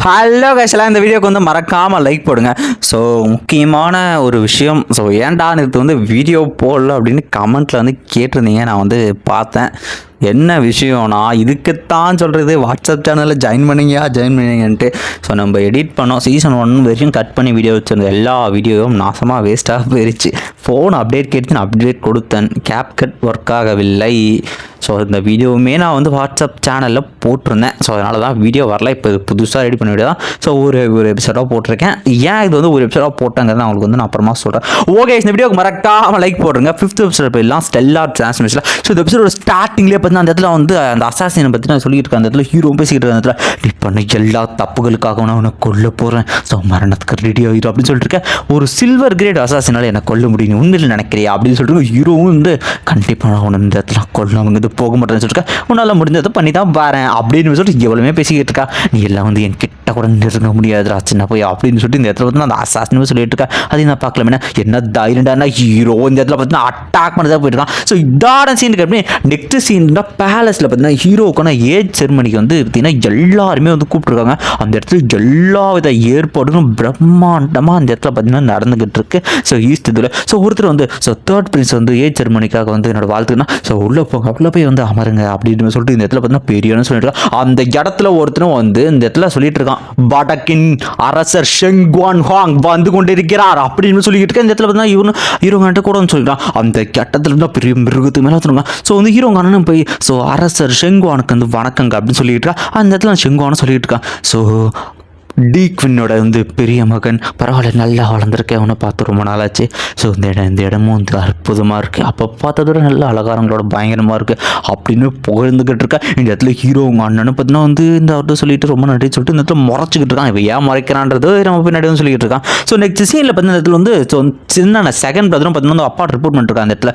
Hello guys, எல்லாம் இந்த வீடியோக்கு வந்து மறக்காமல் லைக் போடுங்க. ஸோ முக்கியமான ஒரு விஷயம், ஸோ ஏன்டா இது வந்து வீடியோ போடல அப்படின்னு கமெண்ட்டில் வந்து கேட்டிருந்தீங்க. நான் வந்து பார்த்தேன். என்ன விஷயம்னா, இதுக்குத்தான் சொல்கிறது, வாட்ஸ்அப் சேனலில் ஜாயின் பண்ணிங்கன்ட்டு. ஸோ நம்ம எடிட் பண்ணோம், சீசன் 1 வரைக்கும் கட் பண்ணி வீடியோ வச்சுருந்தோம். எல்லா வீடியோவும் நாசமாக வேஸ்ட்டாக போயிடுச்சு. ஃபோன் அப்டேட் கேட்டு அப்டேட் கொடுத்தேன், கேப்கட் ஒர்க் ஆகவில்லை. ஸோ இந்த வீடியோவுமே நான் வந்து வாட்ஸ்அப் சேனலில் போட்டிருந்தேன். ஸோ அதனால தான் வீடியோ வரல. இப்போ புதுசாக ரெடி பண்ண வீடியோ தான். ஸோ ஒரு எபிசோடாக போட்டிருக்கேன். ஏன் இது வந்து ஒரு எபிசோடாக போட்டாங்கிறது அவங்களுக்கு வந்து நான் அப்புறமா சொல்கிறேன். ஓகே, இந்த வீடியோக்கு மறக்காமல் லைக் போட்டுருங்க. 5th எபிசோட் போயிடலாம், ஸ்டெல்லார் டிரான்ஸ்மிஷனில். ஸோ இந்த எபிசோட ஸ்டார்டிங்லேயே பார்த்தீங்கன்னா அந்த இடத்துல வந்து அந்த அசாசினை பற்றி நான் சொல்லிட்டு இருக்கேன். அந்த இடத்துல ஹீரோ பேசிக்கிட்டு இருக்க அந்த இடத்துல நீ பண்ண எல்லா தப்புகளுக்காக நான் உன்னை கொல்ல போகிறேன், ஸோ மரணத்துக்கு ரெடி ஆகிடும் அப்படின்னு சொல்லிட்டு இருக்கேன். ஒரு சில்வர் கிரேட் அசாசினால் என்னை கொல்ல முடியும் உண்மையில் நினைக்கிறியா அப்படின்னு சொல்லிட்டு ஹீரோவும் வந்து கண்டிப்பாக நான் உன்னை இந்த இடத்துல கொல்லவங்க போக மாட்டேன்னு சொல்லிட்டு உன்னால் முடிஞ்சதை பண்ணி தான் பாறேன் அப்படின்னு சொல்லிட்டு எவ்வளவுமே பேசிக்கிட்டு இருக்கா. நீ எல்லாம் வந்து என் கிட்ட கூட நெருங்க முடியாதுடா சின்ன போய் அப்படின்னு சொல்லிட்டு இந்த இடத்துல வந்து அந்த அசாசினு சொல்லிட்டு இருக்கா. அதையும் நான் பார்க்கல. என்ன தைரியண்டானா ஹீரோ இந்த இடத்துல பார்த்தீங்கன்னா அட்டாக் பண்ணதான் போயிட்டு இருக்கான். ஸோ இதான சீனுக்கு அப்படி நெக்ஸ்ட் சீன் தான் பேலஸில் பார்த்தீங்கன்னா ஹீரோக்கான ஏஜ் செரிமனிக்கு வந்து பார்த்தீங்கன்னா எல்லாருமே வந்து கூப்பிட்டுருக்காங்க. அந்த இடத்துல எல்லா வித ஏற்பாடுகளும் பிரம்மாண்டமாக அந்த இடத்துல பார்த்தீங்கன்னா நடந்துகிட்டு இருக்கு. ஸோ ஈஸ்ட் இதில் ஸோ ஒருத்தர் வந்து ஸோ தேர்ட் பிரின்ஸ் வந்து ஏஜ் செரிமனிக்காக வந்து என்னோட வாழ்த்துக்குன்னா ஸோ உள்ளே போய் வந்து அமருங்க அப்படின்னு சொல்லிட்டு இந்த இடத்துல பார்த்தீங்கன்னா பெரியன்னு சொல்லிட்டு இருக்கான். அந்த இடத்துல ஒருத்தரும் வந்து இந்த இடத்துல சொல்லிட்டு இருக்கான், வடக்கின் அரசர் ஷெங்குவான் ஹாங் வந்து கொண்டிருக்கிறார் அப்படின்னு சொல்லிட்டு இருக்க. இந்த இடத்துல பார்த்தீங்கன்னா ஹீரோங்கிட்ட கூட வந்து சொல்லிட்டான். அந்த கட்டத்தில் இருந்தால் பெரிய மிருகத்துக்கு மேலே சொல்லுங்க. ஸோ வந்து ஹீரோங்க அண்ணன் போய் ஸோ அரசர் ஷெங்குவானுக்கு வந்து வணக்கங்க அப்படின்னு சொல்லிட்டு இருக்கா. அந்த இடத்துல ஷெங்குவானு சொல்லிட்டு இருக்கான். ஸோ டீக்வின்னோட வந்து பெரிய மகன் பரவாயில்ல, நல்லா வளர்ந்துருக்கேன், அவனை பார்த்து ரொம்ப நாளாச்சு. ஸோ இந்த இடமும் வந்து அற்புதமாக இருக்குது, அப்போ பார்த்ததோட நல்ல அலங்காரங்களோட பயங்கரமாக இருக்குது அப்படின்னு புகழ்ந்துக்கிட்டு இருக்கா. இந்த இடத்துல ஹீரோங்க அண்ணனு பார்த்தீங்கன்னா வந்து இந்த அவர்கிட்ட சொல்லிட்டு ரொம்ப நன்றி சொல்லிட்டு இந்த இடத்துல முறைச்சிக்கிட்டு இருக்கான். இப்போ ஏன் முறைக்கிறான்றது நம்ம பின்னாடி வந்து சொல்லிட்டு இருக்கான். ஸோ நெக்ஸ்ட் சீனில் பார்த்தீங்கன்னா இடத்துல வந்து ஸோ சின்ன செகண்ட் பிரதரும் பார்த்தீங்கன்னா அப்பா ரிப்போர்ட் பண்ணிருக்கான். அந்த இடத்துல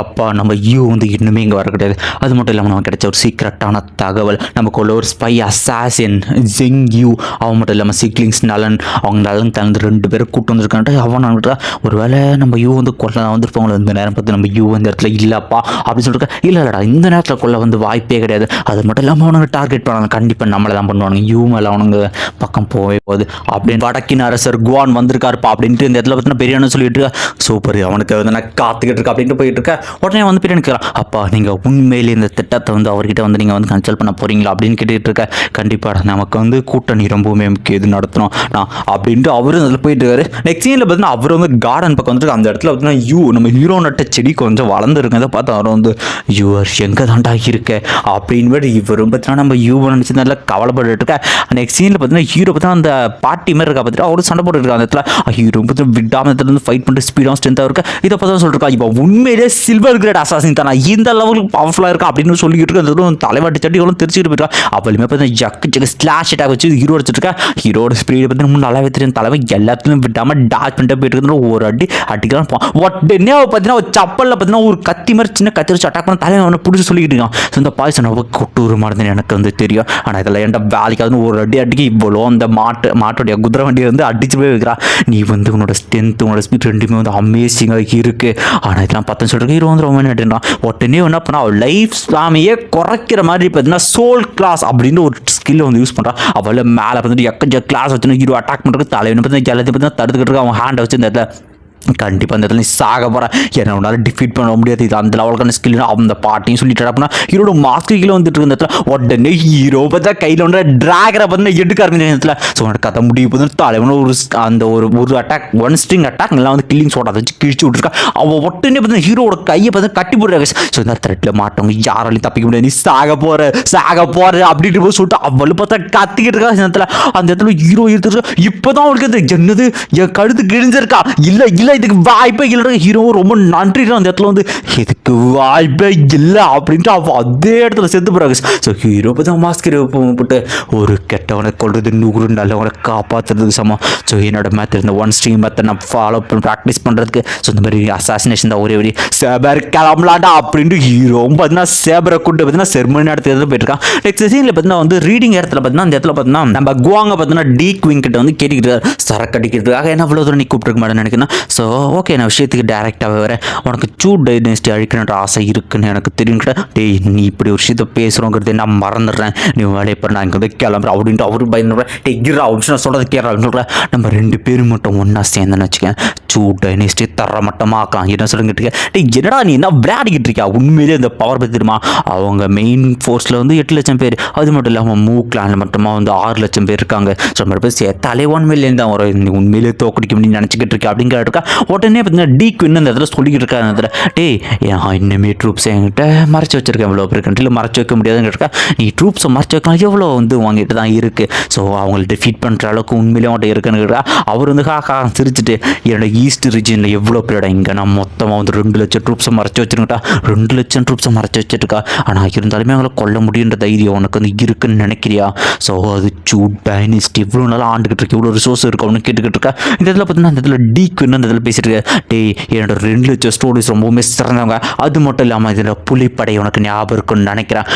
அப்பா நம்ம யூ வந்து இன்னுமே இங்கே வர கிடையாது. அது மட்டும் இல்லாமல் நமக்கு கிடைச்ச ஒரு சீக்ரெட்டான தகவல், நமக்குள்ள ஒரு ஸ்பை அசாசின் ஜெங் யூ, அவன் மட்டும் இல்லாமல் சீக்லிங்ஸ் நலன், அவங்க நலன் தகுந்த 2 பேரை கூட்டு வந்துருக்கான்ட்டு அவன் நினைக்கிட்டா ஒரு வேளை நம்ம யூ வந்து கொள்ள வந்துருப்பாங்களோ. இந்த நேரம் பார்த்து நம்ம யூ இந்த இடத்துல இல்லைப்பா அப்படின்னு சொல்லிட்டு இல்லைடா, இந்த நேரத்தில் கொள்ள வந்து வாய்ப்பே கிடையாது. அது மட்டும் இல்லாமல் அவனுங்க டார்கெட் பண்ணாங்க, கண்டிப்பாக நம்மளை தான் பண்ணுவானுங்க, யூ மேலே அவனுங்க பக்கம் போவே போகுது அப்படின்னு வடக்கின் அரசர் குவான் வந்திருக்காருப்பா அப்படின்ட்டு இந்த இடத்துல பார்த்தீங்கன்னா பெரியானு சொல்லிட்டு இருக்கா. சூப்பர், அவனுக்கு வந்து நான் காத்துக்கிட்டு இருக்கா அப்படின்ட்டு போயிட்டு இருக்கா. உடனே வந்து பெரிய நிற்கிறான், அப்பா நீங்கள் உண்மையிலே இந்த திட்டத்தை வந்து அவர்கிட்ட வந்து நீங்கள் வந்து கன்சல்ட் பண்ண போறீங்களா அப்படின்னு கேட்டுக்கிட்டு இருக்க. கண்டிப்பாக நமக்கு வந்து கூட்டணி ரொம்பவுமே முக்கியம், இது நடத்தணும் நான் அப்படின்ட்டு அவரும் அதில் போயிட்டு இருக்காரு. நெக்ஸ்ட் சீனில் பார்த்தீங்கன்னா அவர் வந்து கார்டன் பக்கம் வந்துட்டு அந்த இடத்துல பார்த்தீங்கன்னா யூ நம்ம ஹீரோ நட்ட செடி கொஞ்சம் வளர்ந்துருக்கதை பார்த்து அவர் வந்து யூஆர் எங்கே தாண்டா இருக்க அப்படின்னு இவரும் பார்த்தீங்கன்னா நம்ம யூ நினச்சி நல்லா கவலைப்பட்டு இருக்க. நெக்ஸ்ட் சீனில் பார்த்தீங்கன்னா ஹீரோ பார்த்தா அந்த பாட்டி மாதிரி இருக்கா பார்த்துட்டு அவரும் சண்டை போட்டு இருக்கா. அந்த இடத்துல ஹீரோ பார்த்து விடாமல் இடத்துல வந்து ஃபைட் பண்ணிட்டு ஸ்பீடாக ஸ்ட்ரென்த்தாக இருக்கா. இதை பார்த்தா சொல்லிருக்கா, இப்போ உண்மையிலே சில்வர் கிரேட் அசாசின் தானா இந்த லெவலுக்கு பவர்ஃபுல்லாக இருக்கா அப்படின்னு சொல்லிக்கிட்டு இருக்க. அந்த தலைவாட்டி சட்டி எவ்வளோ தெரிச்சுட்டு போயிருக்கா. அவளுமே பார்த்தீங்கன்னா ஜக்கு ஸ்லாஷ் அட்டாக் வச்சு ஹீரோ அடிச்சிட்டு இருக்கா. ஹீரோட ஸ்பீடு பார்த்தீங்கன்னா நல்லாவே தெரியும், தலைமை எல்லாத்துலையும் விடாமல் டாச் பண்ணிட்டு போயிட்டு இருக்கிறது ஒரு அடி அடிக்கலாம். உடனே பார்த்தீங்கன்னா ஒரு சப்பலில் பார்த்தீங்கன்னா ஒரு கத்தி மாதிரி சின்ன கத்தி வச்சு அட்டாக் பண்ண தலைமை அவனை பிடிச்சி சொல்லிக்கிட்டு இருக்கான். ஸோ இந்த பாய்சன் கொட்டூர் மாறுதுன்னு எனக்கு வந்து தெரியும், ஆனால் இதெல்லாம் என்கிட்ட வேலைக்காதுன்னு ஒரு அடி அடிக்கி இவ்வளோ அந்த மாட்டோடைய குதிரை வண்டியை வந்து அடிச்சு போய் வைக்கிறா. நீ வந்து உன்னோட ஸ்ட்ரென்த் உன்னோட ஸ்பீட் ரெண்டுமே வந்து அமேசிங்காக இருக்குது, ஆனால் இதெல்லாம் பார்த்தேன்னு சொல்லிட்டு ஹீரோ வந்து ரொம்ப நட்டுறான். உடனே என்ன பண்ணா லைஃப் ஸ்லாமையே குறைக்கிற மாதிரி பார்த்தீங்கன்னா சோல் கிளாஸ் அப்படின்னு ஒரு ஸ்கில்லை வந்து யூஸ் பண்ணுறான். அவளை மேலே பார்த்துட்டு எக்கச்ச கிளாஸ் வச்சு ஹீரோ அட்டாக் பண்ணுறதுக்கு தலைவனை பற்றி எல்லாத்தையும் பற்றி தடுத்துக்கிட்டு இருக்க. அவன் ஹேண்டை வச்சு இந்த இடத்துல கண்டிப்பாக அந்த இடத்துல நீ சாக போகிற, என்ன உன்னால் டிஃபீட் பண்ண முடியாது, இது அந்த லெவலுக்கான ஸ்கில் அந்த பாட்டியும் சொல்லிட்டு அப்படின்னா ஹீரோட மாஸ்க்கு கீழே வந்துட்டு இருக்க இடத்துல உடனே ஹீரோ பார்த்தா கையில் ஒன்று ட்ராகரை பார்த்து எடுக்க ஆரம்பிச்ச இடத்துல. ஸோ உனக்கு கதை முடிவு போது தலைவன ஒரு அந்த ஒரு அட்டாக் ஒன் ஸ்ட்ரிங் அட்டாக் நல்லா வந்து கில்லிங் சோட அதை வச்சு கிழிச்சு விட்டுருக்கா. அவள் உடனே பார்த்தீங்கன்னா ஹீரோட கையை பார்த்து கட்டி போடுறாங்க. ஸோ இந்த த்ரெட்டில் மாட்டவங்க யாராலையும் தப்பிக்க முடியாது, நீ சாக போகிற அப்படின்ட்டு போய் சொல்லிட்டு அவளை பார்த்தா கத்திக்கிட்டு இருக்கா. அந்த இடத்துல ஹீரோ எடுத்துருக்கா. இப்போ தான் அவளுக்கு என்னது என் கழுத்து கிழிஞ்சிருக்கா, இல்லை இதுக்கு வாய்ப்பே இல்லை. ஹீரோ ரொம்ப நன்றி, அந்த இடத்துல வந்து இதுக்கு வாய்ப்பே இல்லை அப்படின்ட்டு அவள் அதே இடத்துல செத்து போகிறாங்க. ஸோ ஹீரோ பார்த்தா மாஸ்க் போட்டு ஒரு கெட்டவனை கொள்வது 100 நல்லவனை காப்பாற்றுறதுக்கு சமம். ஸோ என்னோட மேத்தட் இந்த ஒன் ஸ்ட்ரீம் மெத்தட் நான் ஃபாலோ பண்ணி ப்ராக்டிஸ் பண்ணுறதுக்கு ஸோ இந்த மாதிரி அசாசினேஷன் தான் ஒரே வழி, சேபர் கிளம்பலாண்டா அப்படின்ட்டு ஹீரோ பார்த்தீங்கன்னா சேபரை கூட்டு பார்த்தீங்கன்னா செர்மனி நடத்துறது போயிட்டுருக்கான். நெக்ஸ்ட் சீனில் பார்த்தீங்கன்னா வந்து ரீடிங் இடத்துல பார்த்தீங்கன்னா அந்த இடத்துல பார்த்தீங்கன்னா நம்ம குவாங்க பார்த்தீங்கன்னா டீக்வின் கிட்ட வந்து கேட்டுக்கிட்டு சரக்கு அடிக்கிறதுக்காக என்ன அவ்வளோ தூரம் நீ கூப்பிட்டுருக்க மாட்டேன்னு நினைக்கிறேன். ஸோ ஓகே நான் விஷயத்துக்கு டேரெக்டாகவே வரேன். உனக்கு சூ டைனஸ்டி அழிக்கணுன்ற ஆசை இருக்குன்னு எனக்கு தெரியும் கிட்ட. டேய் நீ இப்படி ஒரு விஷயத்தை பேசுகிறோங்கிறது நான் மறந்துடுறேன், நீ வேலையை பண்ண நான் இங்கே வந்து கிளம்புறேன் அப்படின்ட்டு அவரு பயந்துடுறேன். டே இருா அப்படின்னு நான் சொல்கிறது கேட்குறேன் அப்படின்னு சொல்கிறேன். நம்ம 2 பேரும் மட்டும் ஒன்றா சேர்ந்துன்னு வச்சுக்கேன், சூ டைனஸ்டி தர மட்டமாக ஆக்கலாம். என்ன சொல்லிக்கிட்டு இருக்கேன்? டே என்னடா நீ என்ன விளையாடிக்கிட்டு இருக்கியா? உண்மையிலே இந்த பவர் பற்றி தெரியுமா? அவங்க மெயின் ஃபோர்ஸில் வந்து 8 லட்சம் பேர், அது மட்டும் இல்லாமல் மூக்லாண்டில் மட்டுமா வந்து 6 லட்சம் பேர் இருக்காங்க. ஸோ நம்ம பேர் சேர்த்தாலே 1 மில்லியன் தான் வரும். நீ உண்மையிலே தோக்கடிக்க முடியும் நினச்சிக்கிட்டு இருக்கா அப்படின்னு கேட்டிருக்கா. உடனே பார்த்தீங்கன்னா டீக்கு இன்னும் இந்த இடத்துல சொல்லிக்கிட்டு இருக்கா. அந்த இடத்துல டேய் இன்னுமே ட்ரூப்ஸ் என்கிட்ட மறைச்சி வச்சிருக்கேன், எவ்வளோ பேர் கண்ட்ரியில் மறைச்சி வைக்க முடியாதுன்னு கேட்டிருக்கா. நீ ட்ரூப்ஸை மறைச்சி வைக்கலாம், எவ்வளோ வந்து வாங்கிட்டு தான் இருக்குது. ஸோ அவங்கள டிஃபீட் பண்ணுற அளவுக்கு உண்மையிலே அவன்கிட்ட இருக்குன்னு கேட்குறா. அவர் வந்து சிரிச்சுட்டு என்னோட ஈஸ்ட் ரீஜனில் எவ்வளோ பேரோட இங்கே நான் மொத்தமாக வந்து 2 லட்சம் ட்ரூப்ஸை மறைச்சி வச்சுருக்கா. 2 லட்சம் ட்ரூப்ஸை மறைச்சி வச்சுருக்கா. ஆனால் இருந்தாலுமே அவங்கள கொல்ல முடியுன்ற தைரியம் உனக்கு வந்து இருக்குன்னு நினைக்கிறியா? ஸோ அது சூ டைனஸ்டி இவ்வளோ நாளாக ஆண்டுகிட்டு இருக்கு, இவ்வளோ ரிசோர்ஸ் இருக்கும் அப்படின்னு கேட்டுக்கிட்டு இருக்கா. இந்த இடத்துல பார்த்தீங்கன்னா அந்த இடத்துல டீக்கு இன்னும் அந்த இடத்துல பேசிட்டு இருக்க. டே என்னோட 2 லட்சம் ஸ்டோரிஸ் ரொம்பவுமே சிறந்தவங்க, அது மட்டும் இல்லாமல் இதில் புலிப்படை உனக்கு ஞாபகம் இருக்குன்னு நினைக்கிறேன்.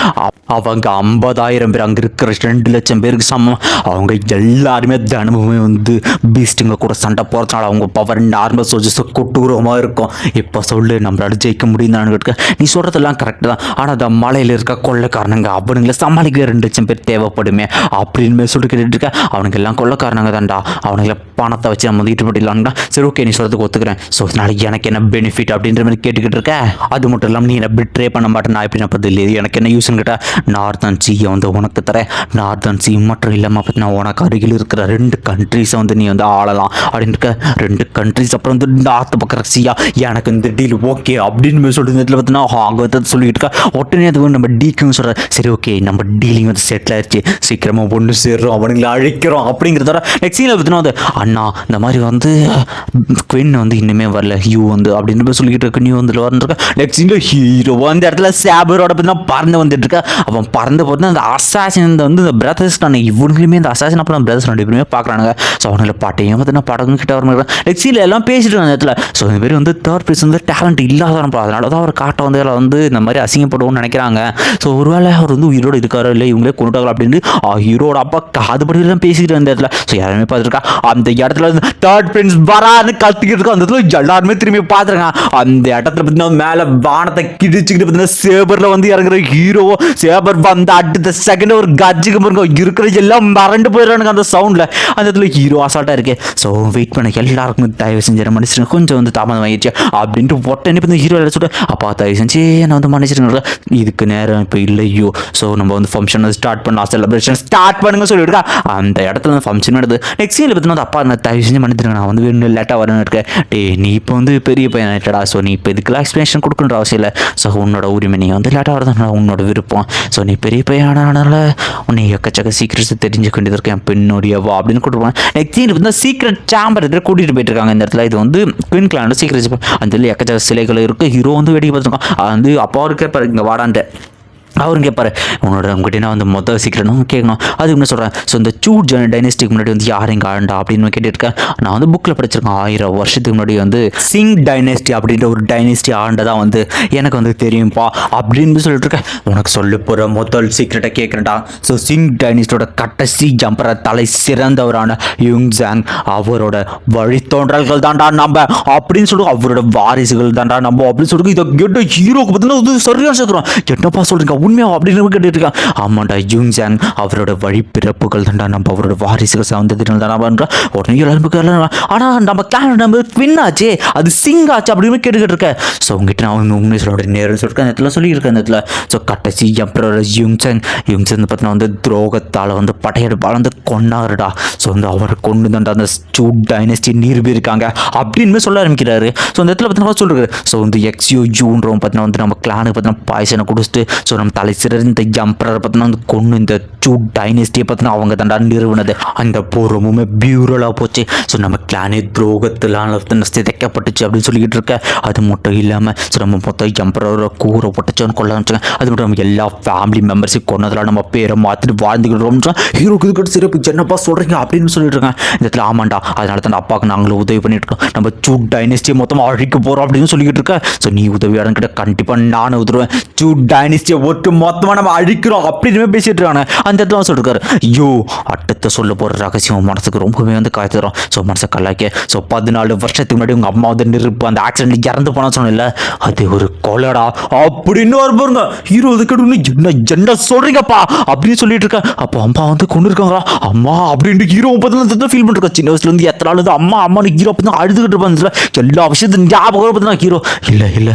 அவங்க 50,000 பேர், அங்கே இருக்கிற 2 லட்சம் பேருக்கு சமம். அவங்க எல்லாருமே தினமுமே வந்து பீஸ்ட்டுங்க கூட சண்டை போகிறதுனால அவங்க பவர் நார்மல் சோல்ஜர்ஸ் கொட்டூரமாக இருக்கும். இப்போ சொல்லு நம்மளால ஜெயிக்க முடியும் கேட்க. நீ சொல்கிறதெல்லாம் கரெக்டு தான், ஆனால் அந்த மலையில் இருக்க கொள்ளைக்காரனுங்க அவனுங்களை சமாளிக்க 2 லட்சம் பேர் தேவைப்படுமே அப்படின்னு சொல்லி கேட்டுட்டு இருக்க. அவனுக்கு எல்லாம் கொள்ளைக்காரனாங்க தான்டா, அவனுங்களை பணத்தை வச்சு நம்ம வந்து ஈடுபட்டுலான்டா. சரி ஓகே நீ சொல்கிறதுக்கு ஒத்துக்கிறேன். ஸோ நாளைக்கு எனக்கு என்ன பெனிஃபிட் அப்படின்ற மாதிரி கேட்டுக்கிட்டு இருக்க. அது மட்டும் இல்லாமல் நீ என்ன பிட்ரே பண்ண மாட்டேன், நான் எப்படி நப்பது இல்லையே, எனக்கு என்ன யூஸ்ன்னு கேட்டால் நார்தன் சீயை வந்து உனக்கு தரேன். நார்தன் சீ மட்டும் இல்லாமல் பார்த்தீங்கன்னா உனக்கு அருகில் இருக்கிற 2 கண்ட்ரீஸை வந்து நீ வந்து ஆளலாம் அப்படின்னு இருக்க. 2 கண்ட்ரிஸ் அப்புறம் வந்து நார்த்து பக்கம் ரஷ்யா, எனக்கு இந்த டீல் ஓகே அப்படின்னு சொல்லி இதில் பார்த்தீங்கன்னா அங்கே சொல்லிக்கிட்டு இருக்கா. உடனே அது நம்ம டீக்குன்னு சொல்கிற. சரி ஓகே நம்ம டீலிங் வந்து செட்டில் ஆயிடுச்சு, சீக்கிரமாக ஒன்று சேர்றோம், அவனுங்களை அழிக்கிறோம் அப்படிங்கிறத நெக்ஸ்ட் சீனில் பார்த்தீங்கன்னா வந்து அண்ணா இந்த மாதிரி வந்து குவென் வந்து இன்னுமே வரல, யூ வந்து அப்படின்னு சொல்லிக்கிட்டு இருக்க. நீ வந்து வரணுருக்கா. நெக்ஸ்ட் சீனில் ஹீரோ அந்த இடத்துல சேபரோட பார்த்தீங்கன்னா பறந்து வந்துட்டு இருக்கா. அவன் பறந்து போட்டு அந்த அசாசின் வந்து இந்த பிரதர்ஸ் நான் இவங்களுமே இந்த அசாசின் அப்புறம் பிரதர்ஸ் 2 பேருமே பார்க்குறானுங்க. ஸோ அவங்கள பாட்டையும் பார்த்தீங்கன்னா படகு கிட்ட வர மாதிரி நெக்ஸ்ட் சீனில் எல்லாம் பேசிட்டு அந்த இடத்துல. ஸோ இந்த மாதிரி வந்து தேர்ட் பிளேஸ் வந்து டேலண்ட் இல்லாதப்பா, அதனால தான் அவர் காட்டை வந்து அதில் வந்து இந்த மாதிரி அசிங்கப்படுவோம்னு நினைக்கிறாங்க. ஸோ ஒருவேளை அவர் வந்து உயிரோடு இருக்காரோ இல்லை இவங்களே கொண்டுட்டாங்க அப்படின்னு ஹீரோட அப்பா காதுபடி தான் பேசிக்கிட்டு அந்த இடத்துல. ஸோ யாருமே பார்த்துருக்கா அந்த இடத்துல தேர்ட் பிரின்ஸ் வரான்னு கத்திக்கிட்டு இருக்கோம். அந்த இடத்துல எல்லாருமே திரும்பி பார்த்துருக்காங்க. அந்த இடத்துல பார்த்தீங்கன்னா மேலே வானத்தை கிடிச்சுக்கிட்டு பார்த்தீங்கன்னா சேபரில் வந்து இறங்குற ஹீரோ. சேபர் வந்து அடுத்த செகண்ட் ஒரு கஜ்ஜுக்கு பாருங்க இருக்கிற எல்லாம் மறந்து போயிடறானுங்க அந்த சவுண்டில். அந்த இடத்துல ஹீரோ அசால்ட்டாக இருக்கு. ஸோ வெயிட் பண்ண எல்லாருக்கும் தயவு செஞ்சு மன்னிச்சிருங்க, கொஞ்சம் வந்து தாமதம் ஆகிடுச்சு அப்படின்ட்டு உடனே இப்போ ஹீரோ சொல்லிட்டு அப்பா தயவு செஞ்சு நான் வந்து மன்னிச்சிருங்க, இதுக்கு நேரம் இப்போ இல்லையோ. ஸோ நம்ம வந்து ஃபங்க்ஷனை ஸ்டார்ட் பண்ணலாம், செலிப்ரேஷன் ஸ்டார்ட் பண்ணுங்க சொல்லிவிடுக்கா. அந்த இடத்துல வந்து ஃபங்க்ஷன் நடக்குது. நெக்ஸ்ட் சீனில் பார்த்தீங்கன்னா அப்பா நான் தயவு செஞ்சு மன்னிச்சிருங்க, நான் வந்து இன்னும் லேட்டாக வரேன்னு இருக்கேன். டே நீ இப்போ வந்து பெரிய பையன் ஆகிட்டடா. ஸோ நீ இப்போ இதுக்கெல்லாம் எக்ஸ்பிளேஷன் கொடுக்குன்ற அவசியம் இல்லை. ஸோ உன்னோட உரிமை, நீ வந்து லேட்டாக வரதான் உன்னோட விருப்பம். ஸோ நீ பெரிய பையன் ஆனதுனால உன்னை எக்கச்சக்க சீக்கிரட்ஸ் தெரிஞ்சுக்க வேண்டியது இருக்கேன் பெண்ணோடியவா அப்படின்னு கூப்பிடுவாங்க. நெக்ஸ்ட் சீனில் பார்த்தீங்கன்னா சீக்ரெட் சாம்பர் கூட்டிகிட்டு போயிட்டு இருக்காங்க. இந்த இடத்துல இது வந்து குயின் கிளானோட சீக்கிரட் அந்த எக்கச்சக்க சிலைகள் இருக்குது. ஹீரோ வந்து வேடிக்கை பார்த்துருக்கோம். அது வந்து அப்பா இருக்கே பாரு இங்கே வாடான்ட்டு அவரும் கேட்பாரு உங்கள்கிட்ட வந்து மொதல் சீக்கிரம் கேட்கணும். அது என்ன சொல்கிறேன். ஸோ இந்த சூ டைனஸ்டிக்கு முன்னாடி வந்து யார் இங்கே ஆண்டா அப்படின்னு கேட்டுருக்கேன். நான் வந்து புக்கில் படிச்சிருக்கேன் 1000 வருஷத்துக்கு முன்னாடி வந்து சிங் டைனஸ்டி அப்படின்ற ஒரு டைனஸ்டி ஆண்டதான் வந்து எனக்கு வந்து தெரியும்ப்பா அப்படின்னு சொல்லிட்டு இருக்கேன். உனக்கு சொல்ல போகிற முதல் சீக்கிரட்டை கேட்குறேன்டா. ஸோ சிங் டைனஸ்டியோட கடைசி ஜம்பரை தலை சிறந்தவரான யுங்ஜாங் அவரோட வழித்தோன்றல்கள் தாண்டா நம்ம அப்படின்னு சொல்லிட்டு அவரோட வாரிசுகள் தாண்டா நம்ம அப்படின்னு சொல்லிட்டு இதை கேட்ட ஹீரோக்கு பார்த்தீங்கன்னா சரியாக சேர்க்குறோம். என்னப்பா சொல்கிறீங்க உண்மையா அப்படின்னு கேட்டுட்டு இருக்கான். ஆமாண்டா யுங்ஜாங் அவரோட வழிப்பிறப்புகள் தாண்டா நம்ம அவரோட வாரிசுகள் சவுந்ததினால் தானே பண்ணுறா. உடனே எல்லாரும் ஆனால் நம்ம கிளான் நம்ம வின் ஆச்சு, அது சிங் ஆச்சு அப்படின்னு கேட்டுக்கிட்டு இருக்கேன். ஸோ உங்ககிட்ட நான் உண்மை சொல்ல நேரம் சொல்லியிருக்கேன். அந்த இடத்துல சொல்லியிருக்கேன். அந்த இடத்துல ஸோ கடைசி எம்பரோட யுங்ஜாங் பார்த்தீங்கன்னா வந்து துரோகத்தால் வந்து படையெடுப்பால் வந்து கொண்டாருடா. ஸோ வந்து அவரை கொண்டு தாண்டா அந்த சூ டைனஸ்டி நிரூபியிருக்காங்க அப்படின்னு சொல்ல ஆரம்பிக்கிறாரு. ஸோ அந்த இடத்துல பார்த்தீங்கன்னா சொல்லிருக்காரு. ஸோ வந்து எக்ஸ்யூ ஜூன்றவங்க பார்த்தீங்கன்னா வந்து நம்ம கிளானுக்கு பார்த்தீங்கன்னா பாய்சனை கொடுத்துட்டு ஸோ நம்ம தலை சிறந்த எம்பரரை பார்த்தீங்கன்னா வந்து கொண்டு இந்த சூ டைனஸ்டியை பார்த்தீங்கன்னா அவங்க தாண்டா நிறுவனது. அந்த போர் ரொம்பவுமே பியூரலாக போச்சு. ஸோ நம்ம கிளானே துரோகத்திலான சிதைக்கப்பட்டுச்சு அப்படின்னு சொல்லிக்கிட்டு இருக்க. அது மட்டும் இல்லாமல் ஸோ நம்ம மொத்தம் எம்பரோட கூரை போட்டுச்சோன்னு கொள்ள ஆரம்பிச்சாங்க. அது மட்டும் நம்ம எல்லா ஃபேமிலி மெம்பர்ஸையும் கொண்டதில் நம்ம பேரை மாற்றிட்டு வாழ்ந்துக்கிட்டு ஹீரோக்கு இதுக்கிட்ட சிறப்பு என்னப்பா சொல்கிறீங்க அப்படின்னு சொல்லிட்டு இருக்கேன். இந்த இடத்துல ஆமாண்டா அதனால தான் அப்பாவுக்கு நாங்களும் உதவி பண்ணிட்டு இருக்கோம். நம்ம சூ டைனஸ்டியை மொத்தமாக அழிக்க போகிறோம் அப்படின்னு சொல்லிக்கிட்டு இருக்கேன். ஸோ நீ உதவியாளன் கிட்ட கண்டிப்பாக நானும் உதவுவேன். சூ டைனஸ்டியை ஒட்டு மொத்தமாக நம்ம அழிக்கிறோம் அப்படின்னு பேசிட்டு இருக்காங்க. அந்த இடத்துல சொல்லிருக்காரு, ஐயோ அடுத்த சொல்ல போகிற ரகசியம் மனசுக்கு ரொம்பவே வந்து காய்ச்சி தரும். ஸோ மனசை கலாய்க்க. ஸோ 14 வருஷத்துக்கு முன்னாடி உங்கள் அம்மா வந்து நெருப்பு அந்த ஆக்சிடென்ட்ல இறந்து போனா சொன்னல, அது ஒரு கொலைடா அப்படின்னு ஒரு பாருங்க. ஹீரோ என்ன என்ன சொல்றீங்கப்பா அப்படின்னு சொல்லிட்டு இருக்கேன். அப்போ அம்மா வந்து கொண்டு இருக்காங்களா அம்மா அப்படின்ட்டு ஹீரோ பார்த்தா ஃபீல் பண்ணிருக்கா. சின்ன வயசுல இருந்து எத்தனை நாள் வந்து அம்மா அம்மானு ஹீரோ பார்த்து அழுதுகிட்டு இருப்பாங்க. எல்லா விஷயத்தையும் ஞாபகம் பார்த்தா ஹீரோ இல்லை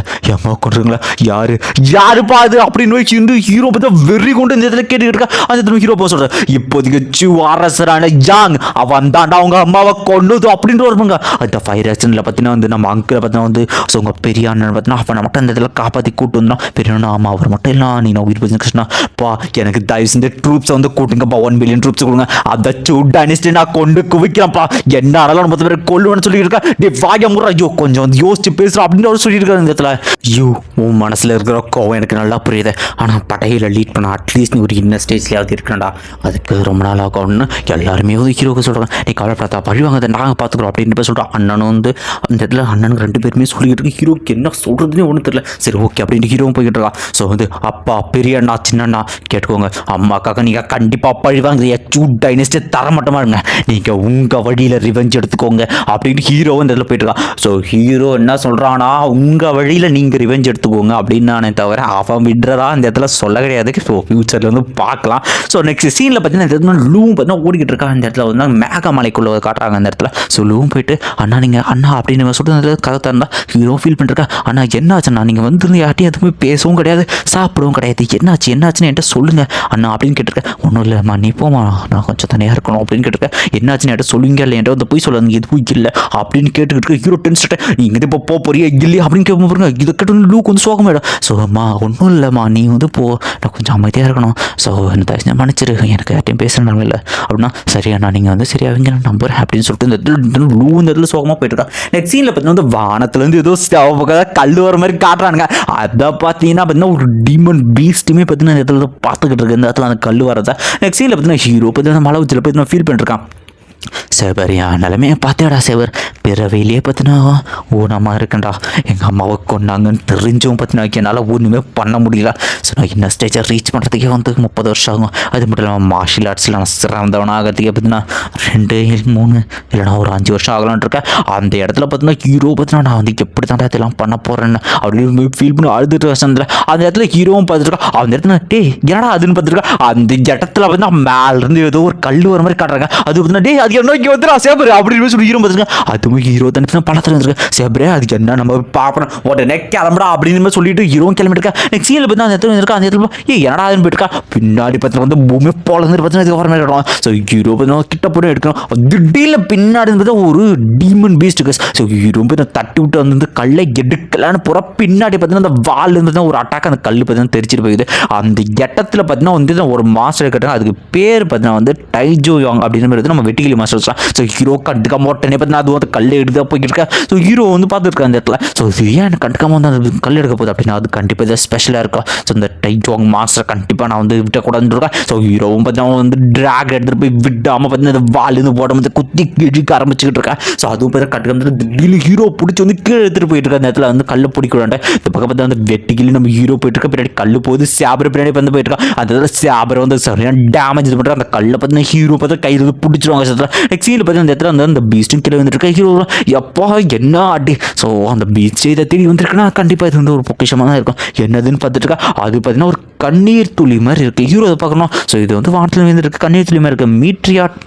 என் அம்மா கொண்டுருங்களா யாருப்பா அது அப்படின்னு ஹீரோ பார்த்தா வெறி கொண்டு இந்த இடத்துல கேட்டுக்கிட்டு இருக்கா. அந்த இடத்துல ஹீரோ போக சொல்றேன், இப்போதைக்கு அரசரான ஜாங் அவன் தாண்டா அவங்க அம்மாவை கொண்டது அப்படின்ற வருவாங்க. அந்த ஃபயர் ஆக்சிடென்ட்ல பார்த்தீங்கன்னா வந்து நம்ம அங்கிளை பார்த்தீங்கன்னா வந்து ஸோ உங்கள் பெரிய அண்ணன் பார்த்தீங்கன்னா அவனை மட்டும் அந்த இதில் காப்பாற்றி கூட்டு வந்தான். பெரிய அண்ணன் ஆமாம் அவர் மட்டும் இல்லை நீ நான் உயிர் பற்றி கிருஷ்ணா பா எனக்கு தயவு செஞ்சு ட்ரூப்ஸை வந்து கூட்டுங்கப்பா 1 பில்லியன் ட்ரூப்ஸ் கொடுங்க அதை டைனஸ்டி நான் கொண்டு குவிக்கிறேன்ப்பா என்ன ஆனாலும் 10 பேர் கொள்ளுவேன்னு சொல்லிட்டு இருக்கா. டே வாய முறை ஐயோ கொஞ்சம் வந்து யோசிச்சு பேசுகிறோம் அப்படின்னு அவர் சொல்லியிருக்காரு. இந்த இடத்துல ஐயோ உன் மனசில் இருக்கிற கோவம் எனக்கு நல்லா புரியுது. ஆனால் படையில் லீட் பண்ண அட்லீஸ்ட் நீ ஒரு இன்ன ஸ்டேஜ்லேயாவது இருக்கணும்டா, அதுக்கு ரொம்ப நாள் ஆகும்னு எல்லாருமே வந்து ஹீரோக்கு சொல்கிறாங்க. நீ கவலைப்படாதா பழிவாங்க அதை நாங்கள் பார்த்துக்குறோம் அப்படின்னு சொல்கிறோம். அண்ணனும் வந்து அந்த இடத்துல அண்ணனுக்கு 2 பேருமே சொல்லிக்கிட்டு இருக்கு. ஹீரோக்கு என்ன சொல்கிறதுனே ஒன்றும் தெரியல. சரி ஓகே அப்படின்ட்டு ஹீரோவும் போய்கிட்டு இருக்கான். ஸோ வந்து அப்பா பெரிய அண்ணா சின்ன அண்ணா கேட்டுக்கோங்க, அம்மாக்காக நீங்கள் கண்டிப்பாக பழிவாங்க டைனஸ்டியை தரமட்டமாக இருங்க, நீங்கள் உங்கள் வழியில் ரிவெஞ்ச் எடுத்துக்கோங்க அப்படின்னு ஹீரோ இந்த இடத்துல போயிட்டு இருக்கான். ஸோ ஹீரோ என்ன சொல்கிறான்னா உங்கள் வழியில் நீங்கள் ரிவெஞ்ச் எடுத்துக்கோங்க அப்படின்னு நானே தவிர அவன் விடுறதா இந்த இடத்துல சொல்ல கிடையாது. ஸோ ஃபியூச்சரில் வந்து பார்க்கலாம். ஸோ நெக்ஸ்ட் சீனில் பார்த்தீங்கன்னா லூவும் பார்த்தீங்கன்னா ஓடிக்கிட்டு இருக்கா. அந்த இடத்துல வந்து மேகமலைக்குள்ளே காட்டுறாங்க அந்த இடத்துல. ஸோ லூவும் போயிட்டு அண்ணா நீங்கள் அண்ணா அப்படின்னு சொல்லிட்டு கதை தந்தா ஹீரோ ஃபீல் பண்ணிருக்கா. அண்ணா என்ன ஆச்சுண்ணா நீங்கள் வந்து யார்ட்டையும் எதுவுமே பேசவும் கிடையாது சாப்பிடவும் கிடையாது, என்னாச்சுன்னு என்கிட்ட சொல்லுங்க அண்ணா அப்படின்னு கேட்டிருக்கேன். ஒன்றும் இல்லைம்மா நீ போமா நான் கொஞ்சம் தனியாக இருக்கணும் அப்படின்னு கேட்டிருக்கேன். என்னாச்சுன்னு என்கிட்ட சொல்லுங்க இல்லை என்கிட்ட வந்து போய் சொல்லுங்க எதுவும் இல்லை அப்படின்னு கேட்டுக்கிட்டு ஹீரோ டென்ஸ்ட்டு நீங்கள் இப்போ போறியா இல்லையா அப்படின்னு கேட்க பாருங்க. இதை கேட்டு லூக்கு வந்து சோகமாயிடும். ஸோ அம்மா ஒன்றும் இல்லைம்மா நீ வந்து போ நான் கொஞ்சம் அமைதியாக இருக்கணும். ஸோ என்ன மன்னிச்சிரு எனக்கு யார்ட்டையும் பேசுகிறேன் இல்லை அப்படின்னா சரியாண்ணா நீங்கள் வந்து சரியாவீங்க நான் நம்புறேன் அப்படின்னு சொல்லிட்டு இந்த லூ இந்த இடத்துல சோகமாக போயிட்டு இருக்கா. நெக்ஸ்ட் சீனில் பார்த்தீங்கன்னா வந்து வானத்துலேருந்து ஏதோ கல் வர மாதிரி காட்டுறானுங்க. அதை பார்த்தீங்கன்னா ஒரு டீமன் பீஸ்ட்டுமே பார்த்தீங்கன்னா இந்த இடத்துல பார்த்துக்கிட்டு இருக்கு. இந்த இடத்துல அந்த கல் வரதா நெக்ஸ்ட் சீனில் பார்த்தீங்கன்னா ஹீரோ பார்த்தீங்கன்னா மலை உச்சியில் போய் ஃபீல் பண்ணிருக்கான். சேவர் என் நிலைமையை பார்த்தியாடா சேவர் பிறவையிலேயே பார்த்தினா ஊனமாக இருக்கேன்டா எங்கள் அம்மாவை கொண்டாங்கன்னு தெரிஞ்சும் பார்த்தினா என்னால் ஒன்றுமே பண்ண முடியல. ஸோ நான் இன்னும் ஸ்டேஜை ரீச் பண்ணுறதுக்கே வந்து 30 வருஷம் ஆகும். அது மட்டும் இல்லாமல் மார்ஷியல் ஆர்ட்ஸில் நான் சிறந்தவனாகிறதுக்கே பார்த்தினா 2 3 இல்லைனா ஒரு 5 வருஷம் ஆகலான் இருக்கேன். அந்த இடத்துல பார்த்தினா ஹீரோ பார்த்தினா நான் வந்து எப்படி தாண்டா இதெல்லாம் பண்ண போகிறேன்னு அப்படின்னு ஃபீல் பண்ணி அழுதுட்டு வசந்தில் அந்த இடத்துல ஹீரோவும் பார்த்துருக்கா. அந்த இடத்துல டே என்னடா அதுன்னு பார்த்துருக்கா. அந்த இடத்துல பார்த்தினா மேலேருந்து ஏதோ ஒரு கல் வர மாதிரி காட்டுறாங்க. அது பார்த்தினா டே அது என்ன வந்துடா சேபர் அப்படின்னு சொல்லி ஹீரோ பார்த்துருக்கேன். அதுவும் ஹீரோ தனிப்பா பணத்தில் இருந்திருக்கு. சேபரே அதுக்கு என்ன நம்ம பார்ப்போம் உடனே கிளம்புடா அப்படின்னு சொல்லிட்டு ஹீரோவும் கிளம்பிட்டு நெக்ஸ்ட் சீனில் பார்த்தா அந்த இடத்துல இருக்கா. அந்த இடத்துல என்னடா போயிட்டு பின்னாடி பார்த்தா வந்து பூமி போல இருந்து பார்த்தீங்கன்னா வர மாதிரி இருக்கும். ஸோ ஹீரோ பார்த்தா கிட்ட போய் எடுக்கணும் திடீர்னு பின்னாடி பார்த்தா ஒரு டீமன் பீஸ்ட் இருக்கு. ஸோ ஹீரோ போய் தட்டி விட்டு வந்து கல்லை எடுக்கலான்னு போகிற பின்னாடி பார்த்தீங்கன்னா அந்த வால் இருந்து ஒரு அட்டாக் அந்த கல் பார்த்தீங்கன்னா தெரிச்சிட்டு போகுது. அந்த இடத்துல பார்த்தீங்கன்னா வந்து ஒரு மாஸ்டர் கட்டுறாங்க. அதுக்கு பேர் பார்த்தீங்கன்னா வந்து டைஜோ யாங் அப்படின்னு நம்ம வெட்டிக்கிளி மாஸ்டர். ஸோ ஹீரோ கண்டுக்காம உடனே பார்த்தீங்கன்னா அது வந்து கல் எடுத்து போய்கிட்டு இருக்கா. ஸோ ஹீரோ வந்து பார்த்துருக்கா அந்த இடத்துல. ஸோ இது ஏன் கண்டுக்காம வந்து அந்த கல் எடுக்க போகுது அப்படின்னா அது கண்டிப்பாக இதை ஸ்பெஷலாக இருக்கா. ஸோ இந்த டைஜோங் மாஸ்டர் கண்டிப்பாக நான் வந்து விட்டக்கூடாதுன்னு இருக்கா. ஸோ ஹீரோவும் பார்த்தீங்கன்னா வந்து ட்ராக் எடுத்துகிட்டு போய் விடாமல் பார்த்தீங்கன்னா இந்த வாலிருந்து போட குத்தி கிழிக்க ஆரம்பிச்சுக்கிட்டு இருக்கா. ஸோ அதுவும் பார்த்தா கட்டுக்க திடீர்னு ஹீரோ பிடிச்சி வந்து கீழே எடுத்துகிட்டு போயிட்டு இருக்கா. அந்த இடத்துல வந்து கல்லை பிடிக்கூடாது. இந்த பக்கம் பார்த்தா வந்து வெட்டிக்கிளி நம்ம ஹீரோ போயிட்டு இருக்கா. பின்னாடி கல் போகுது சேபர் பின்னாடி வந்து போயிட்டு இருக்கா. அந்த இடத்துல சேபர் வந்து சரியான டேமேஜ் பண்ணுறா. அந்த கல்லை பார்த்தீங்கன்னா ஹீரோ பார்த்தா கையில் வந்து பிடிச்சிருவாங்க. நெக்ஸ்ட் சீனில் பார்த்தா அந்த இடத்துல வந்து அந்த பீஸ்ட்டும் கீழே வந்துட்டு இருக்கா. ஹீரோ எப்பா என்ன அடி. ஸோ அந்த பீச் இதை தேடி வந்துருக்குன்னா கண்டிப்பாக இது வந்து ஒரு பொக்கிஷமாக தான் இருக்கும். என்னதுன்னு பார்த்துட்டு இருக்கா. அது பார்த்தீங்கன்னா ஒரு கண்ணீர் துளி மாதிரி இருக்குது. ஹீரோ அதை பார்க்கணும். ஸோ இது வந்து வானத்தில் வந்துருக்கு கண்ணீர் துளி மாதிரி இருக்குது. மீட்ரியாட்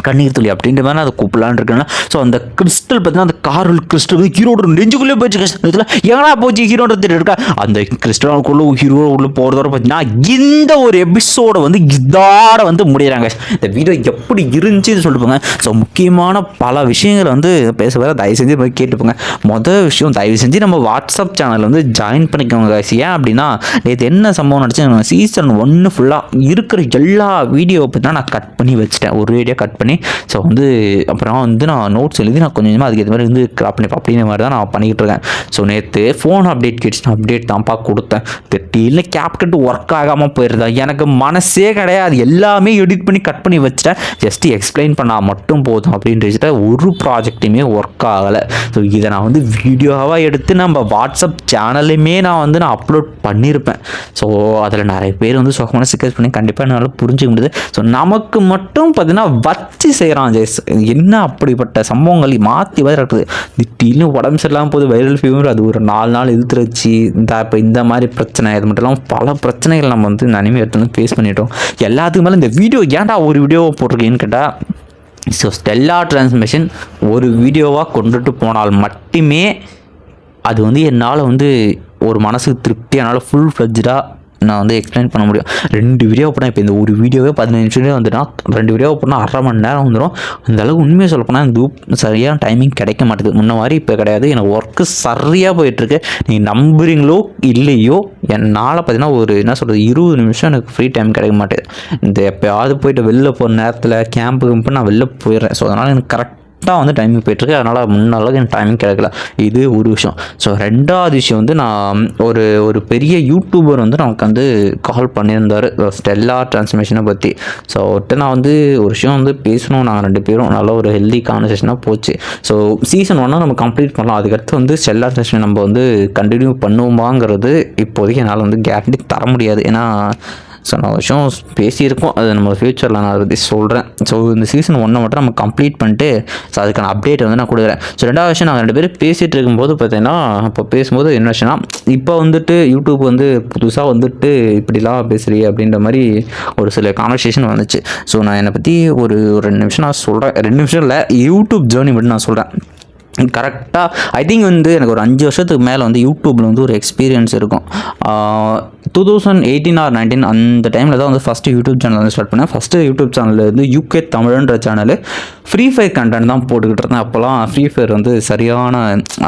கண்ணீர் துளி அப்படின்ற மாதிரி அதை கூப்பிடலான்னு இருக்குன்னா. ஸோ அந்த கிறிஸ்டல் பார்த்தீங்கன்னா அந்த காரல் கிறிஸ்டல் வந்து ஹீரோட நெஞ்சுக்குள்ளே போச்சு. கஷ்டத்தில் எங்கடா போச்சு ஹீரோட இருக்கா. அந்த கிறிஸ்டலுக்குள்ளே ஹீரோ உள்ள போகிறதோட பார்த்தீங்கன்னா இந்த ஒரு எபிசோடை வந்து இதோட வந்து முடிகிறாங்க. இந்த வீடியோ எப்படி இருந்துச்சுன்னு சொல்லிட்டுப்போங்க. ஸோ முக்கியமான பல விஷயங்களை வந்து பேச வர தயவு செஞ்சு போய் கேட்டுப்போங்க. மொதல் விஷயம் தயவு செஞ்சு நம்ம வாட்ஸ்அப் சேனல் வந்து ஜாயின் பண்ணிக்கோங்க. ஏன் அப்படின்னா இது என்ன சம்பவம் நடந்துச்சு சீசன் 1 ஃபுல்லாக இருக்கிற எல்லா வீடியோ பார்த்தீங்கன்னா நான் கட் பண்ணி வச்சுட்டேன். ஒரு வீடியோ கட் பண்ணி பண்ணி ஸோ வந்து அப்புறம் வந்து நான் நோட்ஸ் எழுதி நான் கொஞ்சம் கொஞ்சமாக அதுக்கு இது மாதிரி வந்து கிராப் பண்ணி அப்படின்ற மாதிரி தான் நான் பண்ணிக்கிட்டு இருக்கேன். ஸோ நேற்று ஃபோன் அப்டேட் கிட்ஸ் அப்டேட் தான்ப்பா கொடுத்தேன். திடீர்னு கேப்கட் ஒர்க் ஆகாமல் போயிருந்தா எனக்கு மனசே கிடையாது. எல்லாமே எடிட் பண்ணி கட் பண்ணி வச்சுட்டேன். ஜஸ்ட் எக்ஸ்பிளைன் பண்ணால் மட்டும் போதும் அப்படின்ட்டு ஒரு ப்ராஜெக்ட்டுமே ஒர்க் ஆகலை. ஸோ இதை நான் வந்து வீடியோவாக எடுத்து நம்ம வாட்ஸ்அப் சேனல்லையுமே நான் அப்லோட் பண்ணியிருப்பேன். ஸோ அதில் நிறைய பேர் வந்து சுகமான சிக்கல் பண்ணி கண்டிப்பாக என்னால் புரிஞ்சுக்க முடியுது. ஸோ நமக்கு மட்டும் பார்த்தீங்கன்னா வச்சு செய்கிறான் ஜெஸ். என்ன அப்படிப்பட்ட சம்பவங்கள் மாற்றி வர இருக்குது. திடீர்னு உடம்பு சரியில்லாமல் போது வைரல் ஃபீவர், அது ஒரு 4 நாள் இழுத்துருச்சு. இப்போ இந்த மாதிரி பிரச்சனை, இது மட்டும் இல்லாமல் பல பிரச்சனைகள் நம்ம வந்து இந்த அனிமே எடுத்து ஃபேஸ் பண்ணிட்டோம். எல்லாத்துக்கு மேலே இந்த வீடியோ ஏன்டா ஒரு வீடியோ போட்டிருக்கேன்னு கேட்டால், ஸோ ஸ்டெல்லா டிரான்ஸ்மிஷன் ஒரு வீடியோவாக கொண்டுட்டு போனால் மட்டுமே அது வந்து என்னால் வந்து ஒரு மனசுக்கு திருப்தி, என்னால் ஃபுல் ஃப்ளெட்ஜாக நான் வந்து எக்ஸ்பிளைன் பண்ண முடியும். 2 வீடியோ போனால் இப்போ இந்த ஒரு வீடியோவே 15 நிமிஷம் வந்துட்டா 2 வீடியோ போனால் 1/2 மணி நேரம் வந்துடும். அந்தளவுக்கு உண்மையாக சொல்லப்போனால் இந்த சரியான டைமிங் கிடைக்க மாட்டேது. முன்ன மாதிரி இப்போ கிடையாது. எனக்கு ஒர்க்கு சரியாக போயிட்டுருக்கு. நீங்கள் நம்புறீங்களோ இல்லையோ என்னால் பார்த்தீங்கன்னா ஒரு என்ன சொல்கிறது 20 நிமிஷம் எனக்கு ஃப்ரீ டைம் கிடைக்க மாட்டேது. இந்த எப்போயாவது போயிட்டு வெளில போகிற நேரத்தில் கேம்புக்கு நான் வெளில போயிடுறேன். ஸோ அதனால் எனக்கு கரெக்டாக வந்து டைமிங் போயிட்டுருக்கு. அதனால் முன்னளவுக்கு எனக்கு டைமிங் கிடைக்கல. இது ஒரு விஷயம். ஸோ 2வது விஷயம் வந்து நான் ஒரு பெரிய யூடியூபர் வந்து நமக்கு வந்து கால் பண்ணியிருந்தார் ஸ்டெல்லா டிரான்ஸ்மிஷனை பற்றி. ஸோ அவர்கிட்ட நான் வந்து ஒரு விஷயம் வந்து பேசணும். நாங்கள் 2 பேரும் நல்ல ஒரு ஹெல்தி கான்வர்சேஷனாக போச்சு. ஸோ சீசன் 1 நம்ம கம்ப்ளீட் பண்ணலாம். அதுக்கடுத்து வந்து ஸ்டெல்லா டிரான்ஸ்மிஷன் நம்ம வந்து கண்டினியூ பண்ணுவோமாங்கிறது இப்போதைக்கு என்னால் வந்து கேரண்டி தர முடியாது. ஏன்னா ஸோ நான் விஷயம் பேசியிருக்கோம். அது நம்ம ஃப்யூச்சரில் நான் அதை பற்றி சொல்கிறேன். ஸோ இந்த சீசன் 1 மட்டும் நம்ம கம்ப்ளீட் பண்ணிட்டு ஸோ அதுக்கான அப்டேட் வந்து நான் கொடுக்குறேன். ஸோ 2வது விஷயம், நாங்கள் 2 பேரும் பேசிகிட்டு இருக்கும்போது பார்த்தீங்கன்னா இப்போ பேசும்போது என்ன விஷயம்னா, இப்போ வந்துட்டு யூடியூப் வந்து புதுசாக வந்துட்டு இப்படிலாம் பேசுகிறீ அப்படின்ற மாதிரி ஒரு சில கான்வர்சேஷன் வந்துச்சு. ஸோ நான் என்னை பற்றி ஒரு 2 நிமிஷம் நான் சொல்கிறேன். 2 நிமிஷம் இல்லை, யூடியூப் ஜேர்னி மட்டும் நான் சொல்கிறேன். கரெக்டாக ஐ திங்க் வந்து எனக்கு ஒரு 5 வருஷத்துக்கு மேலே வந்து யூடியூப்பில் வந்து ஒரு எக்ஸ்பீரியன்ஸ் இருக்கும். 2018 or 19 அந்த டைமில் தான் வந்து ஃபஸ்ட்டு யூடியூப் சேனல் வந்து ஸ்டார்ட் பண்ணேன். ஃபஸ்ட்டு யூடியூப் சேனலில் வந்து யூகே தமிழ்ன்ற சேனல் ஃப்ரீ ஃபயர் கண்டென்ட் தான் போட்டுக்கிட்டு இருந்தேன். அப்போலாம் ஃப்ரீ ஃபயர் வந்து சரியான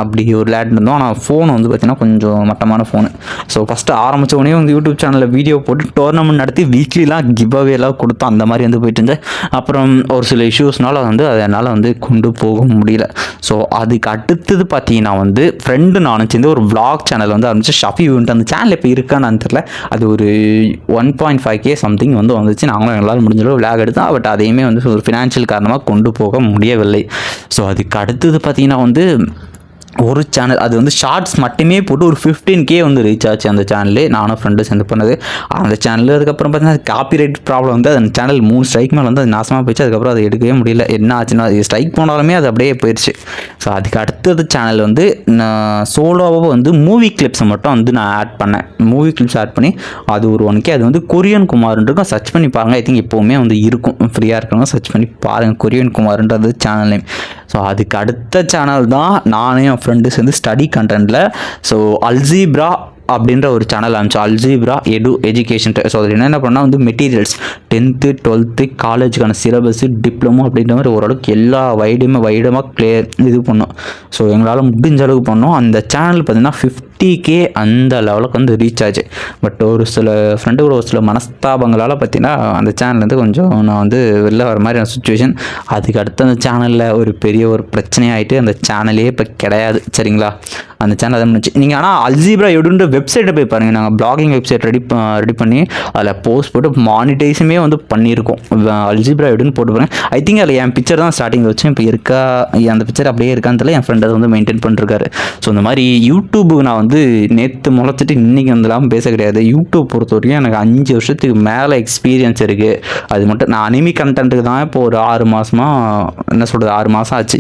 அப்படி ஒரு விளையாட்டு இருந்தோம். ஆனால் ஃபோன் வந்து பார்த்திங்கன்னா கொஞ்சம் மட்டமான ஃபோனு. ஸோ ஃபஸ்ட்டு ஆரம்பித்த உடனே வந்து யூடியூப் சேனலில் வீடியோ போட்டு டோர்னமெண்ட் நடத்தி வீக்லிலாம் கிவ் அவேலாம் கொடுத்தோம். அந்த மாதிரி வந்து போயிட்டு இருந்தேன். அப்புறம் ஒரு சில இஷ்யூஸ்னால வந்து அதனால் வந்து கொண்டு போக முடியல. ஸோ அதுக்கு அடுத்தது பார்த்தீங்கன்னா வந்து ஃப்ரெண்டு நானும் சேர்ந்து ஒரு vlog சேனல் வந்து ஆரம்பிச்சு ஷஃபி யூன்ட்டு. அந்த சேனல் இப்போ இருக்கான்னு தெரியல. அது ஒரு 1.5K சம்திங் வந்து வந்துச்சு. நாங்களும் எங்களால் முடிஞ்சளவு விளாக் எடுத்தோம். பட் அதையுமே வந்து ஒரு ஃபினான்ஷியல் காரணமாக கொண்டு போக முடியவில்லை. ஸோ அதுக்கு அடுத்தது பார்த்தீங்கன்னா வந்து ஒரு சேனல், அது வந்து ஷார்ட்ஸ் மட்டுமே போட்டு ஒரு 15K வந்து ரீச் ஆச்சு அந்த சேனலே. நானும் ஃப்ரெண்டு சேர்ந்து பண்ணது அந்த சேனல். அதுக்கப்புறம் பார்த்தீங்கன்னா காப்பிரைட் ப்ராப்ளம் வந்து அந்த சேனல் 3 ஸ்ட்ரைக் மேலே வந்து அது நாசமாக போயிடுச்சு. அதுக்கப்புறம் அதை எடுக்கவே முடியல. என்ன ஆச்சுன்னா ஸ்ட்ரைக் போனாலுமே அது அப்படியே போயிடுச்சு. ஸோ அதுக்கு அடுத்தது சேனல் வந்து நான் சோலோவாக வந்து மூவி கிளிப்ஸை மட்டும் வந்து நான் ஆட் பண்ணேன். மூவி கிளிப்ஸ் ஆட் பண்ணி அது ஒரு 1K. அது வந்து கொரியன் குமார்ன்னு இருக்கும். சர்ச் பண்ணி பாருங்கள். ஐ திங்க் எப்போவுமே வந்து இருக்கும். ஃப்ரீயாக இருக்கிறவங்க சர்ச் பண்ணி பாருங்கள். கொரியன் குமார்ன்றது சேனல் நேம். ஸோ அதுக்கு அடுத்த சேனல் தான் நானே என் ஃப்ரெண்டு சேர்ந்து ஸ்டடி கண்டென்ட்டில் ஸோ அல்ஜீப்ரா அப்படின்ற ஒரு சேனல் ஆரம்பிச்சு. Algebra education. ஸோ அதில் என்னென்ன பண்ணால் வந்து materials 10th 12th காலேஜுக்கான syllabus, diploma அப்படின்ற மாதிரி ஓரளவுக்கு எல்லா வைடமாக கிளியர் இது பண்ணோம். ஸோ எங்களால் முடிஞ்ச அளவுக்கு பண்ணோம். அந்த சேனல் பார்த்திங்கன்னா 50K அந்த லெவலுக்கு வந்து ரீச் ஆச்சு. பட் ஒரு சில ஃப்ரெண்டு கூட ஒரு சில மனஸ்தாபங்களால் பார்த்தீங்கன்னா அந்த சேனல்லேருந்து கொஞ்சம் நான் வந்து வெளில வர மாதிரியான சுச்சுவேஷன். அதுக்கு அடுத்து அந்த சேனலில் ஒரு பெரிய ஒரு பிரச்சனையாகிட்டு அந்த சேனலே இப்போ கிடையாது. சரிங்களா? அந்த சேனல் அதை முடிச்சு நீங்கள் ஆனால் அல்ஜீப்ரா எடுன்ற வெப்சைட்டை போய் பாருங்கள். நாங்கள் பிளாகிங் வெப்சைட் ரெடி பண்ணி அதில் போஸ்ட் போட்டு மானிட்டைஸுமே வந்து பண்ணியிருக்கோம். அல்ஜீப்ரா எடுன்னு போட்டு பாருங்கள். ஐ திங்க் அதில் என் பிக்சர் தான் ஸ்டார்டிங்கில் வச்சேன். இப்போ இருக்கா அந்த பிக்சர் அப்படியே இருக்கான்னு தெரியல. என் ஃப்ரெண்ட் அதை வந்து மெயின்டைன் பண்ணிருக்காரு. ஸோ இந்த மாதிரி யூடியூபுக்கு நான் வந்து நேற்று முளைச்சிட்டு இன்றைக்கி வந்துலாம் பேச கிடையாது. யூடியூப் பொறுத்த வரைக்கும் எனக்கு 5 வருஷத்துக்கு மேலே எக்ஸ்பீரியன்ஸ் இருக்குது. அது மட்டும் நான் அனிமி கண்டென்ட்டுக்கு தான் இப்போ ஒரு 6 மாதமாக என்ன சொல்கிறது 6 மாதம் ஆச்சு.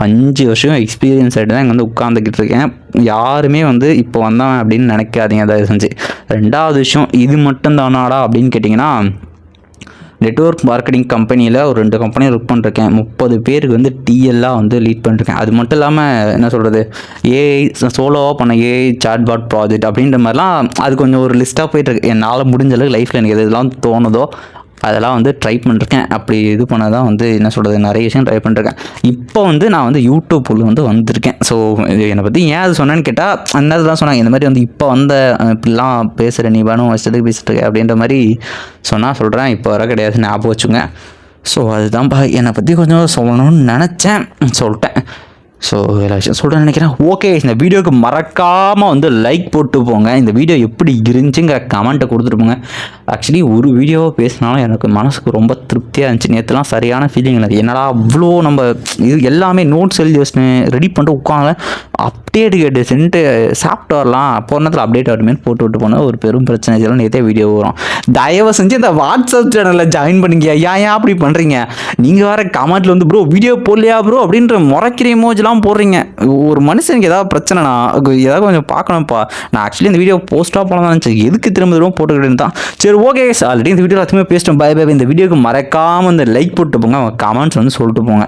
5 வருஷம் எக்ஸ்பீரியன்ஸ் ஆகிட்டு தான் இங்கே வந்து உட்காந்துக்கிட்டு இருக்கேன். யாருமே வந்து இப்போ வந்தவன் அப்படின்னு நினைக்காதீங்க தயவு செஞ்சு. 2வது விஷயம், இது மட்டும் தானாடா அப்படின்னு கேட்டிங்கன்னா, நெட்வொர்க் மார்க்கெட்டிங் கம்பெனியில் ஒரு 2 கம்பெனி ஒர்க் பண்ணிருக்கேன். 30 பேருக்கு வந்து டிஎல்லாம் வந்து லீட் பண்ணிருக்கேன். அது மட்டும் இல்லாமல் என்ன சொல்கிறது ஏஐ சோலோவாக பண்ண ஏஐ சாட்பாட் ப்ராஜெக்ட் அப்படின்ற மாதிரிலாம் அது கொஞ்சம் ஒரு லிஸ்ட்டாக போயிட்டுருக்கு. என்னால் முடிஞ்ச அளவுக்கு லைஃப்பில் எனக்கு எதெல்லாம் தோணுதோ அதெல்லாம் வந்து ட்ரை பண்ணிருக்கேன். அப்படி இது பண்ண தான் வந்து என்ன சொல்கிறது நிறைய விஷயம் ட்ரை பண்ணிருக்கேன். இப்போ வந்து நான் வந்து யூடியூப் உள்ள வந்து வந்திருக்கேன். ஸோ இது என்னை பற்றி ஏன் அது சொன்னேன்னு கேட்டால் அன்னது தான் சொன்னாங்க. இந்த மாதிரி வந்து இப்போ வந்த இப்படிலாம் பேசுகிற நீ வேணும் வச்சதுக்கு பேசிட்டு இருக்க அப்படின்ற மாதிரி சொன்னால் சொல்கிறேன். இப்போ வர கிடையாது, ஞாபகம் வச்சுங்க. ஸோ அதுதான்ப்பா என்னை பற்றி கொஞ்சம் சொல்லணும்னு நினச்சேன், சொல்லிட்டேன். ஸோ எல்லா விஷயம் சொல்கிறேன்னு நினைக்கிறேன். ஓகே, இந்த வீடியோவுக்கு மறக்காமல் வந்து லைக் போட்டு போங்க. இந்த வீடியோ எப்படி இருந்துச்சுங்கிற கமெண்ட்டை கொடுத்துட்டு போங்க. ஆக்சுவலி ஒரு வீடியோவை பேசினாலும் எனக்கு மனசுக்கு ரொம்ப திருப்தியாக இருந்துச்சு. நேற்றுலாம் சரியான ஃபீலிங் இல்லை. என்னடா அவ்வளோ நம்ம இது எல்லாமே நோட்ஸ் எழுதி வச்சுன்னு ரெடி பண்ணிட்டு உட்காந்து அப்டேட் கேட்டு சென்ட்டு சாப்பிட்டு வரலாம், போன நேரத்தில் அப்டேட் ஆகிடுமே போட்டு விட்டு போனால் ஒரு பெரும் பிரச்சனை. இதெல்லாம் நேற்றே வீடியோ வரும். தயவு செஞ்சு இந்த வாட்ஸ்அப் சேனலில் ஜாயின் பண்ணிங்க. ஏன் அப்படி பண்ணுறீங்க? நீங்கள் வேறு கமெண்ட்டில் வந்து ப்ரோ வீடியோ போடலையா ப்ரோ அப்படின்ற முறைக்கிற இமோஜெலாம் போடுறீங்க. ஒரு மனுஷனுக்கு ஏதாவது பிரச்சனைனா ஏதாவது கொஞ்சம் பார்க்கணும்ப்பா. நான் ஆக்சுவலி இந்த வீடியோ போஸ்ட்டாக போனதான் நினச்சேன். எதுக்கு திரும்ப திரும்ப போட்டுக்கிட்டு தான். சரி ஓகே, ஆல்ரெடி இந்த வீடியோ எல்லாத்தையுமே பேசிட்டோம். Bye bye. இந்த வீடியோக்கு மறக்காமல் இந்த லைக் போட்டு போங்க, அவங்க கமெண்ட்ஸ் வந்து சொல்லிட்டு போங்க.